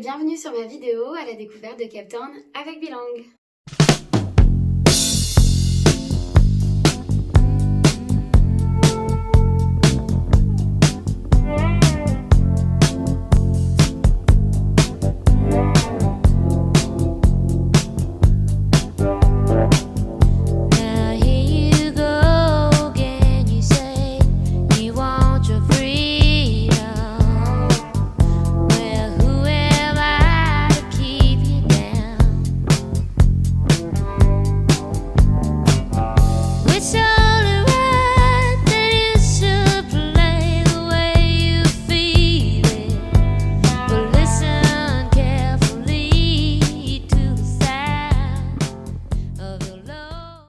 bienvenue sur ma vidéo à la découverte de Cape Town avec Bilang.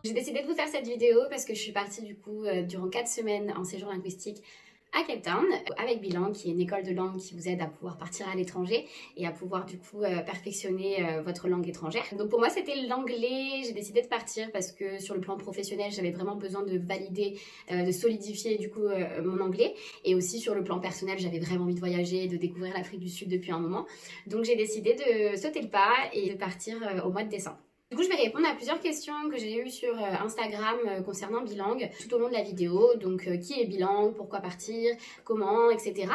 J'ai décidé de vous faire cette vidéo parce que je suis partie du coup durant 4 semaines en séjour linguistique à Cape Town avec Bilang, qui est une école de langue qui vous aide à pouvoir partir à l'étranger et à pouvoir du coup perfectionner votre langue étrangère. Donc pour moi c'était l'anglais, j'ai décidé de partir parce que sur le plan professionnel j'avais vraiment besoin de valider, de solidifier du coup mon anglais, et aussi sur le plan personnel j'avais vraiment envie de voyager, de découvrir l'Afrique du Sud depuis un moment. Donc j'ai décidé de sauter le pas et de partir au mois de décembre. Du coup, je vais répondre à plusieurs questions que j'ai eues sur Instagram concernant Bilang tout au long de la vidéo. Donc, qui est Bilang, pourquoi partir, comment, etc.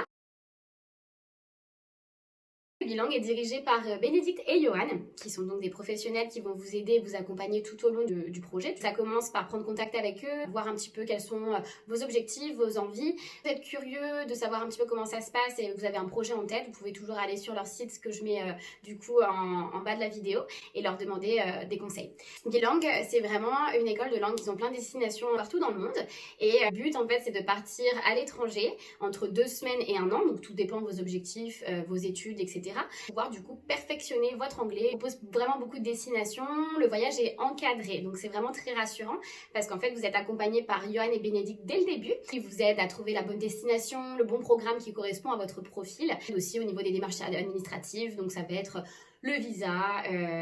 Bilang est dirigé par Bénédicte et Johan, qui sont donc des professionnels qui vont vous aider, vous accompagner tout au long du projet. Ça commence par prendre contact avec eux, voir un petit peu quels sont vos objectifs, vos envies. Vous êtes curieux de savoir un petit peu comment ça se passe et vous avez un projet en tête, vous pouvez toujours aller sur leur site, ce que je mets du coup en bas de la vidéo, et leur demander des conseils. Bilang, c'est vraiment une école de langue, ils ont plein de destinations partout dans le monde, et le but en fait c'est de partir à l'étranger entre 2 semaines et 1 an, donc tout dépend de vos objectifs, vos études, etc. Pouvoir du coup perfectionner votre anglais. On propose vraiment beaucoup de destinations, le voyage est encadré, donc c'est vraiment très rassurant parce qu'en fait vous êtes accompagné par Johan et Bénédicte dès le début, qui vous aident à trouver la bonne destination, le bon programme qui correspond à votre profil, et aussi au niveau des démarches administratives, donc ça va être le visa,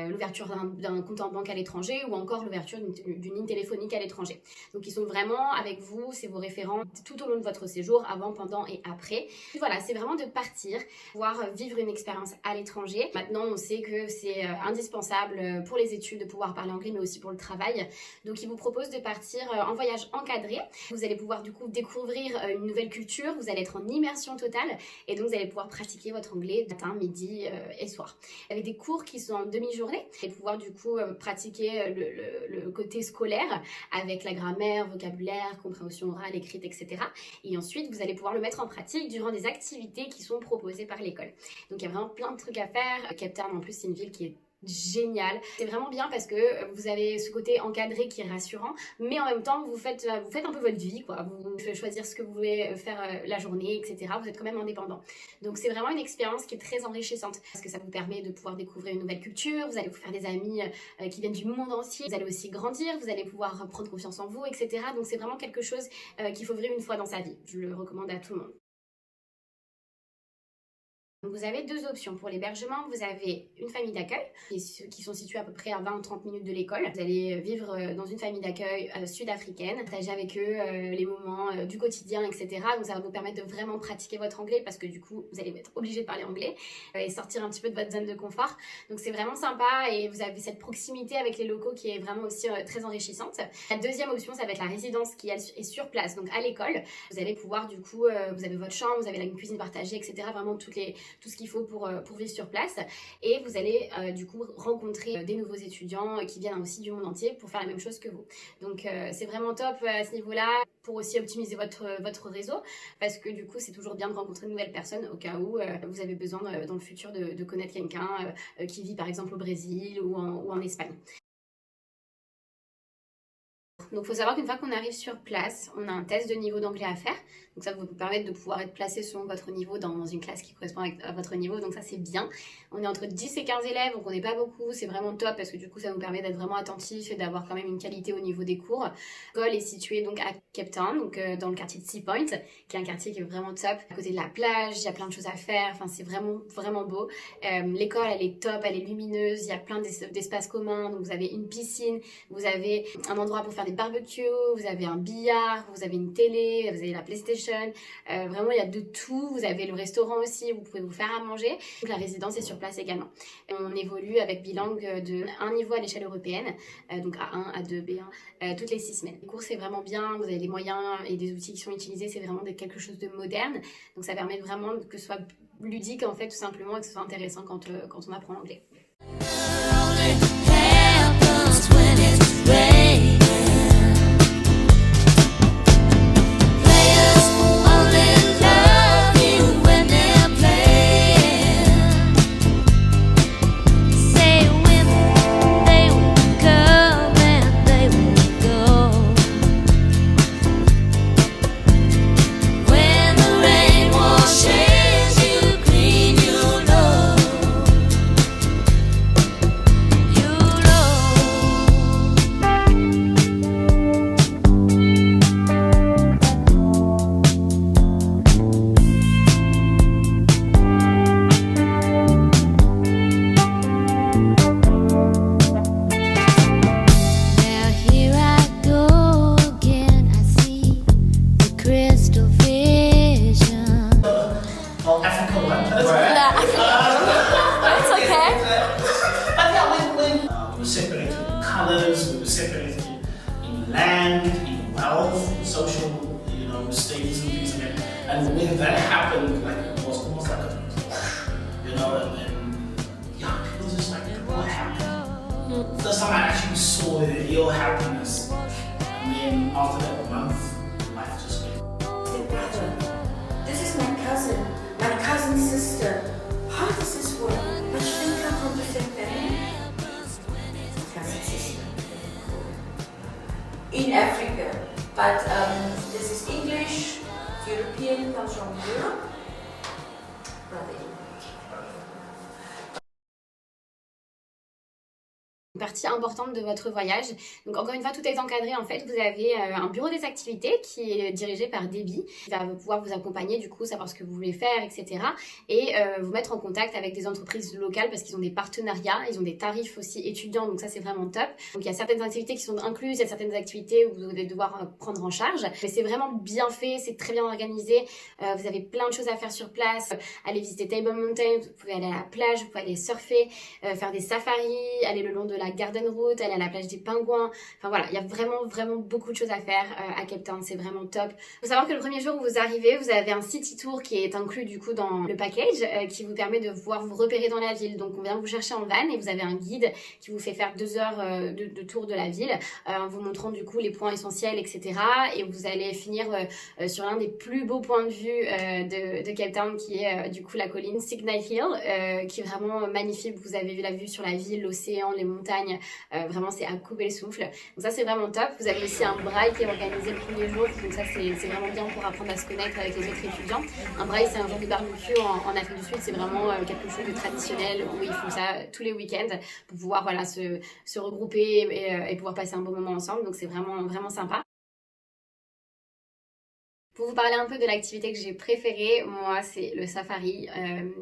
l'ouverture d'un compte en banque à l'étranger, ou encore l'ouverture d'une ligne téléphonique à l'étranger. Donc ils sont vraiment avec vous, c'est vos référents tout au long de votre séjour, avant, pendant et après. Voilà, c'est vraiment de partir, pouvoir vivre une expérience à l'étranger. Maintenant on sait que c'est indispensable pour les études de pouvoir parler anglais, mais aussi pour le travail. Donc ils vous proposent de partir en voyage encadré. Vous allez pouvoir du coup découvrir une nouvelle culture, vous allez être en immersion totale, et donc vous allez pouvoir pratiquer votre anglais matin, midi et soir. Avec des cours qui sont en demi-journée, et pouvoir du coup pratiquer le côté scolaire avec la grammaire, vocabulaire, compréhension orale, écrite, etc. Et ensuite vous allez pouvoir le mettre en pratique durant des activités qui sont proposées par l'école. Donc il y a vraiment plein de trucs à faire. Cape Town en plus c'est une ville qui est génial. C'est vraiment bien parce que vous avez ce côté encadré qui est rassurant, mais en même temps vous faites un peu votre vie, quoi. Vous pouvez choisir ce que vous voulez faire la journée, etc. Vous êtes quand même indépendant. Donc c'est vraiment une expérience qui est très enrichissante parce que ça vous permet de pouvoir découvrir une nouvelle culture, vous allez vous faire des amis qui viennent du monde entier, vous allez aussi grandir, vous allez pouvoir prendre confiance en vous, etc. Donc c'est vraiment quelque chose qu'il faut vivre une fois dans sa vie. Je le recommande à tout le monde. Vous avez 2 options. Pour l'hébergement, vous avez une famille d'accueil qui sont situées à peu près à 20-30 minutes de l'école. Vous allez vivre dans une famille d'accueil sud-africaine, partager avec eux les moments du quotidien, etc. Donc ça va vous permettre de vraiment pratiquer votre anglais parce que du coup, vous allez être obligé de parler anglais et sortir un petit peu de votre zone de confort. Donc c'est vraiment sympa et vous avez cette proximité avec les locaux qui est vraiment aussi très enrichissante. La deuxième option, ça va être la résidence qui est sur place, donc à l'école. Vous allez pouvoir du coup, vous avez votre chambre, vous avez une cuisine partagée, etc. Vraiment tout ce qu'il faut pour vivre sur place, et vous allez du coup rencontrer des nouveaux étudiants qui viennent aussi du monde entier pour faire la même chose que vous. Donc c'est vraiment top à ce niveau-là pour aussi optimiser votre réseau, parce que du coup c'est toujours bien de rencontrer de nouvelles personnes au cas où vous avez besoin dans le futur de connaître quelqu'un qui vit par exemple au Brésil ou en Espagne. Donc il faut savoir qu'une fois qu'on arrive sur place, on a un test de niveau d'anglais à faire. Donc ça va vous permettre de pouvoir être placé selon votre niveau dans une classe qui correspond à votre niveau. Donc ça c'est bien. On est entre 10 et 15 élèves, donc on n'est pas beaucoup. C'est vraiment top parce que du coup ça nous permet d'être vraiment attentifs et d'avoir quand même une qualité au niveau des cours. L'école est située donc à Cape Town, donc dans le quartier de Sea Point, qui est un quartier qui est vraiment top. À côté de la plage, il y a plein de choses à faire. Enfin c'est vraiment vraiment beau. L'école elle est top, elle est lumineuse. Il y a plein d'espaces communs. Donc vous avez une piscine, vous avez un endroit pour faire des barbecues, vous avez un billard, vous avez une télé, vous avez la PlayStation. kitchen. Vraiment, il y a de tout. Vous avez le restaurant aussi, vous pouvez vous faire à manger. Donc, la résidence est sur place également. On évolue avec bilingue de un niveau à l'échelle européenne, donc A1, A2, B1, toutes les 6 semaines. Le cours, c'est vraiment bien. Vous avez les moyens et des outils qui sont utilisés. C'est vraiment quelque chose de moderne. Donc, ça permet vraiment que ce soit ludique, en fait, tout simplement, et que ce soit intéressant quand on apprend l'anglais. We were separated in land, in wealth, social, status and things like that. And when that happened, like it was almost like a, and yeah, people just like, what happened? First time I actually saw the real happiness, and then after that month, life just went. This is my cousin's sister. How does this work? But you didn't come from the same family? Cousin sister. In Africa. But this is English, European comes from Europe. Brother English. Une partie importante de votre voyage. Donc encore une fois, tout est encadré en fait. Vous avez un bureau des activités qui est dirigé par Debbie, qui va pouvoir vous accompagner du coup, savoir ce que vous voulez faire, etc. Et vous mettre en contact avec des entreprises locales parce qu'ils ont des partenariats, ils ont des tarifs aussi étudiants, donc ça c'est vraiment top. Donc il y a certaines activités qui sont incluses, il y a certaines activités où vous allez devoir prendre en charge. Mais c'est vraiment bien fait, c'est très bien organisé. Vous avez plein de choses à faire sur place. Allez visiter Table Mountain, vous pouvez aller à la plage, vous pouvez aller surfer, faire des safaris, aller le long de la Garden Route, aller à la plage des Pingouins. Enfin voilà, il y a vraiment beaucoup de choses à faire à Cape Town, c'est vraiment top. Il faut savoir que le premier jour où vous arrivez, vous avez un city tour qui est inclus du coup dans le package qui vous permet de pouvoir vous repérer dans la ville. Donc on vient vous chercher en van et vous avez un guide qui vous fait faire 2 heures de tour de la ville en vous montrant du coup les points essentiels, etc. Et vous allez finir sur l'un des plus beaux points de vue de Cape Town qui est du coup la colline Signal Hill qui est vraiment magnifique. Vous avez vu la vue sur la ville, l'océan, les montagnes. Vraiment c'est à couper le souffle, donc ça c'est vraiment top. Vous avez aussi un braille qui est organisé le premier jour, donc ça c'est vraiment bien pour apprendre à se connaître avec les autres étudiants. Un braille c'est un genre de barbecue en Afrique du Sud, c'est vraiment quelque chose de traditionnel où ils font ça tous les week-ends pour pouvoir voilà, se regrouper et pouvoir passer un bon moment ensemble, donc c'est vraiment sympa. Pour vous parler un peu de l'activité que j'ai préférée, moi c'est le safari.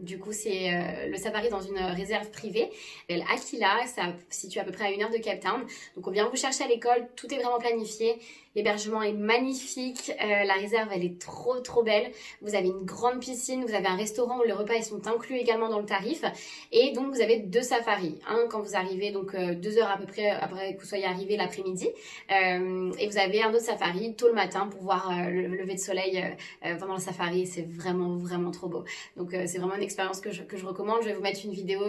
Du coup c'est le safari dans une réserve privée, Aquila, ça se situe à peu près à 1 heure de Cape Town. Donc on vient vous chercher à l'école, tout est vraiment planifié. L'hébergement est magnifique, la réserve elle est trop belle. Vous avez une grande piscine, vous avez un restaurant où les repas ils sont inclus également dans le tarif. Et donc vous avez 2 safaris, un quand vous arrivez, donc 2 heures à peu près après que vous soyez arrivé l'après-midi. Et vous avez un autre safari tôt le matin pour voir le lever de soleil pendant le safari. C'est vraiment trop beau. Donc c'est vraiment une expérience que je recommande. Je vais vous mettre une vidéo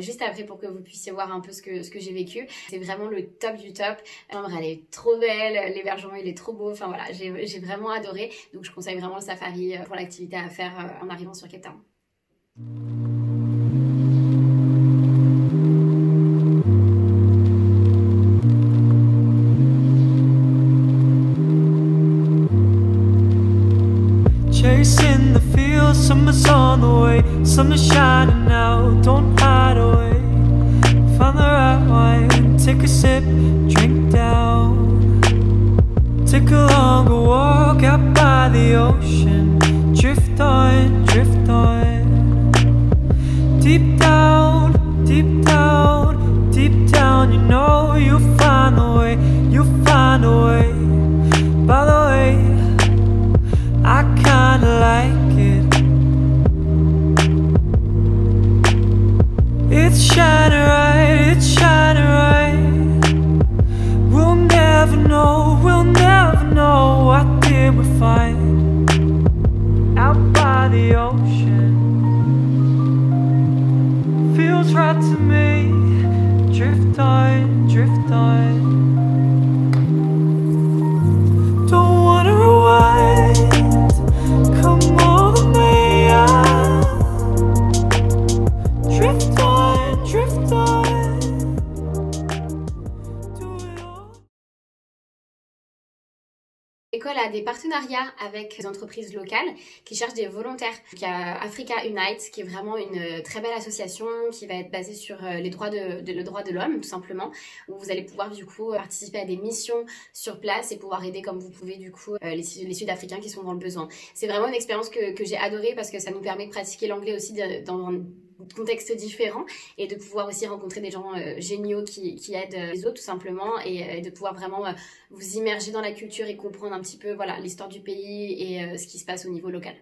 juste après pour que vous puissiez voir un peu ce que j'ai vécu. C'est vraiment le top du top. La chambre elle est trop belle, l'hébergement il est trop beau, enfin voilà, j'ai vraiment adoré, donc je conseille vraiment le safari pour l'activité à faire en arrivant sur Cape Town. Chasing the fields, summer's on the way, summer's shining now, don't hide away. Find the right wine, take a sip, drink down. Take a longer walk out by the ocean. Drift on, drift on. Deep down, deep down, deep down, you know you'll find the way, you'll find a way. By the way, I it's shining right, it's shining right. We'll never know what did we find out by the ocean. Feels right to me. Drift on, drift on. Don't wanna rewind. Come all the way up. Drift on, drift on. Do it all. L'école a des partenariats avec des entreprises locales qui cherchent des volontaires. Il y a Africa Unite, qui est vraiment une très belle association qui va être basée sur le droit de l'homme, tout simplement, où vous allez pouvoir du coup participer à des missions sur place et pouvoir aider comme vous pouvez du coup les Sud-Africains qui sont dans le besoin. C'est vraiment une expérience que j'ai adorée parce que ça nous permet de pratiquer l'anglais aussi dans un contexte différent et de pouvoir aussi rencontrer des gens géniaux qui aident les autres tout simplement et de pouvoir vraiment vous immerger dans la culture et comprendre un petit peu voilà l'histoire du pays et ce qui se passe au niveau local.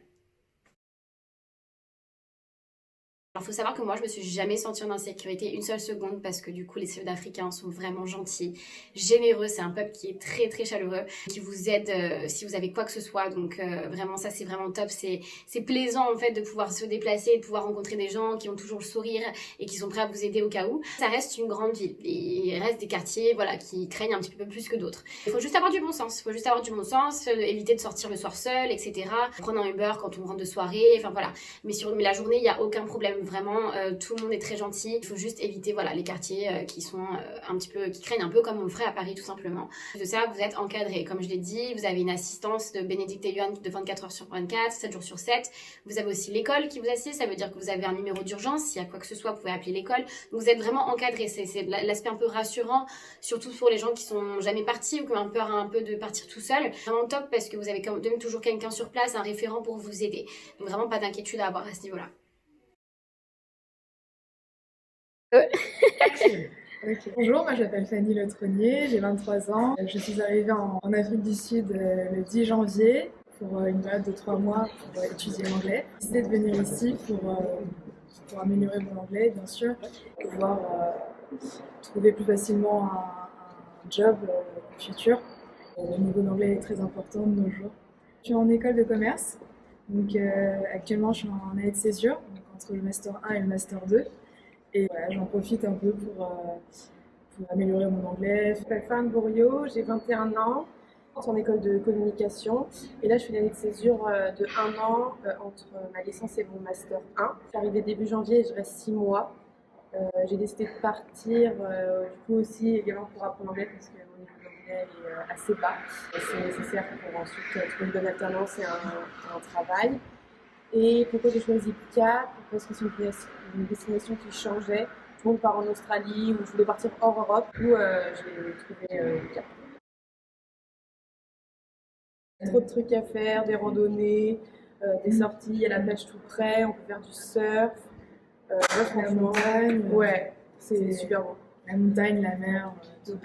Alors, faut savoir que moi, je me suis jamais sentie en insécurité une seule seconde parce que du coup, les Sud-Africains sont vraiment gentils, généreux. C'est un peuple qui est très très chaleureux, qui vous aide si vous avez quoi que ce soit. Donc vraiment, ça c'est vraiment top. C'est plaisant en fait de pouvoir se déplacer, de pouvoir rencontrer des gens qui ont toujours le sourire et qui sont prêts à vous aider au cas où. Ça reste une grande ville. Et il reste des quartiers voilà qui craignent un petit peu plus que d'autres. Il faut juste avoir du bon sens. Il faut juste avoir du bon sens, éviter de sortir le soir seul, etc. Prendre un Uber quand on rentre de soirée. Enfin voilà. Mais sur la journée, il y a aucun problème. Vraiment, tout le monde est très gentil. Il faut juste éviter voilà, les quartiers qui sont un petit peu, qui craignent un peu comme on le ferait à Paris tout simplement. De ça, vous êtes encadré. Comme je l'ai dit, vous avez une assistance de Bénédicte et Yohan de 24 heures sur 24, 7 jours sur 7. Vous avez aussi l'école qui vous assiste. Ça veut dire que vous avez un numéro d'urgence. S'il y a quoi que ce soit, vous pouvez appeler l'école. Donc vous êtes vraiment encadré. C'est l'aspect un peu rassurant, surtout pour les gens qui sont jamais partis ou qui ont peur un peu de partir tout seul. Vraiment top parce que vous avez quand même toujours quelqu'un sur place, un référent pour vous aider. Donc vraiment pas d'inquiétude à avoir à ce niveau-là. Okay. Bonjour, moi je m'appelle Fanny Le Tronier, j'ai 23 ans. Je suis arrivée en Afrique du Sud le 10 janvier pour une période de 3 mois pour étudier l'anglais. J'ai décidé de venir ici pour améliorer mon anglais, bien sûr, pour pouvoir trouver plus facilement un job futur. Le niveau d'anglais est très important de nos jours. Je suis en école de commerce, donc actuellement je suis en année de césure, donc entre le Master 1 et le Master 2. Et voilà, j'en profite un peu pour améliorer mon anglais. Je m'appelle Farine Bourriot, j'ai 21 ans, je suis en école de communication. Et là, je fais une année de césure de 1 an entre ma licence et mon Master 1. Je suis arrivée début janvier et je reste 6 mois. J'ai décidé de partir du coup aussi également pour apprendre l'anglais parce que mon niveau d'anglais est assez bas. Ça sert pour ensuite trouver une bonne alternance et un travail. Et pourquoi j'ai choisi Cap? Parce que c'est une destination qui changeait. Tout le monde part en Australie ou je voulais partir hors Europe. Du coup, j'ai trouvé Cap. Trop de trucs à faire, des randonnées, des sorties à la plage tout près, on peut faire du surf. La montagne, ouais, c'est super beau. La montagne, la mer, tout.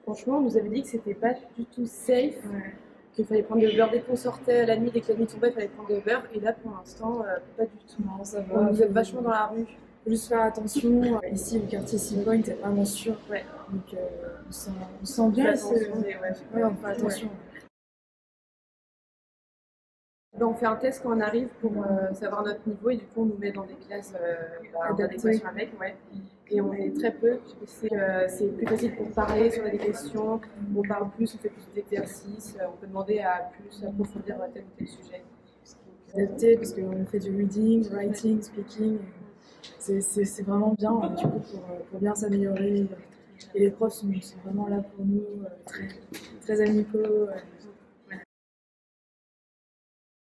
Franchement, on nous avait dit que c'était pas du tout safe. Ouais. Qu'il fallait prendre de Uber dès qu'on sortait la nuit, dès que la nuit tombait, il fallait prendre de Uber. Et là, pour l'instant, pas du tout. Non, ça va. On nous aide vachement dans la rue. Faut juste faire attention. Ici, le quartier Sea Point est vraiment sûr. Ouais. Donc, on sent bien. On fait attention, ouais, on fait attention. Ouais. Ben, on fait un test quand on arrive pour savoir notre niveau et du coup, on nous met dans des classes en adéquation avec. Ouais. Et on est très peu. C'est plus facile pour parler si on a des questions. On parle plus, on fait plus d'exercices. On peut demander à plus approfondir tel ou tel sujet. Adapté parce qu'on fait du reading, writing, speaking. C'est vraiment bien du coup pour bien s'améliorer. Et les profs sont vraiment là pour nous, très, très amicaux.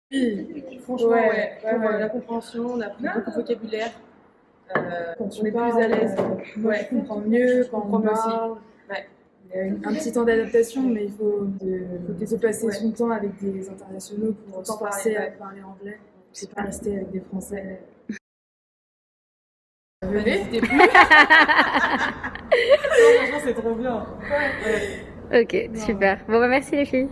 Oui, franchement, ouais. La compréhension, on a pris beaucoup de vocabulaire. Quand on est plus à l'aise. Je comprends mieux quand on parle. Ouais. Il y a un petit temps d'adaptation, mais il faut passer son temps avec des internationaux pour se forcer à parler anglais. C'est pas rester avec des Français. Venez, c'était plus. Franchement, c'est trop bien. Ok, super. Bon, bah merci les filles.